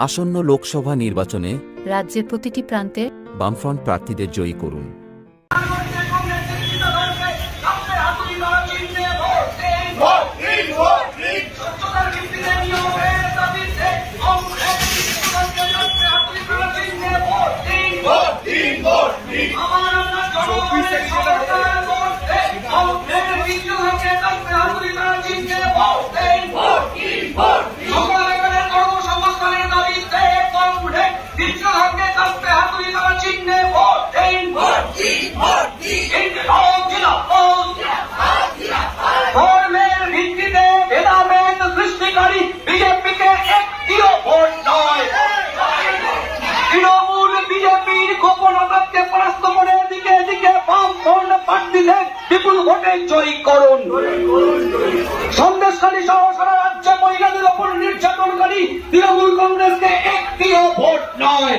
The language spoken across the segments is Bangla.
আসন্ন লোকসভা নির্বাচনে রাজ্যের প্রতিটি প্রান্তে বামফ্রন্ট প্রার্থীদের জয়ী করুন। বিপুল ভোটে জয়ী করুন। সন্দেশখালী সহ সারা রাজ্যে মহিলাদের ওপর নির্যাতনকারী তৃণমূল কংগ্রেসকে একটিও ভোট নয়।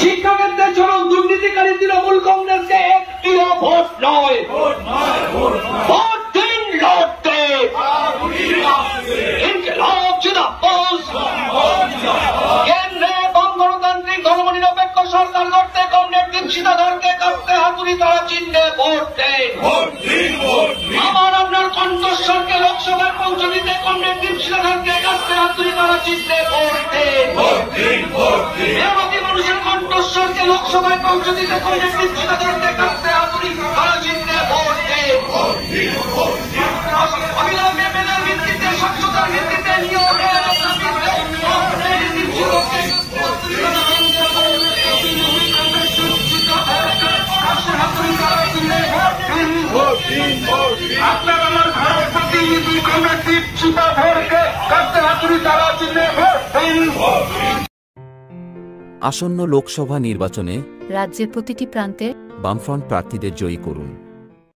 শিক্ষাক্ষেত্রে চরম দুর্নীতিকারী তৃণমূল কংগ্রেসকে একটিও ভোট নয়। ভোট দিন লড়তে ইনকিলাব জিন্দাবাদ। কেন্দ্রে বাম গণতান্ত্রিক ধর্মনিরপেক্ষ সরকার গড়তে কমরেড দীপশিতা ধরকে কাঁপতে হাতুড়ি তারা চিহ্নে ভোট দেন। আমার আপনার কণ্ঠস্বরকে লোকসভায় পৌঁছে দিতে কমরেড দীপশিতা ধরকে কাঁপতে হাতুড়ি তারা চিহ্নে ভোট দেন। মেধাবী মানুষের কণ্ঠস্বরকে লোকসভায় পৌঁছে দিতে কমরেড দীপশিতা ধরকে কাঁপতে হাতুড়ি তারা চিহ্নে ভোট দেন। অবিলম্বে মেধার ভিত্তিতে স্বচ্ছতার ভিত্তিতে নিয়োগের আপনার আমার ভারত প্রতিনিধি কমরেড দীপশিতা ধরকে কাঁপতে হাতুড়ি তারা চিহ্নে ভোট দিন। আসন্ন লোকসভা নির্বাচনে রাজ্যের প্রতিটি প্রান্তে বামফ্রন্ট প্রার্থীদের জয়ী করুন।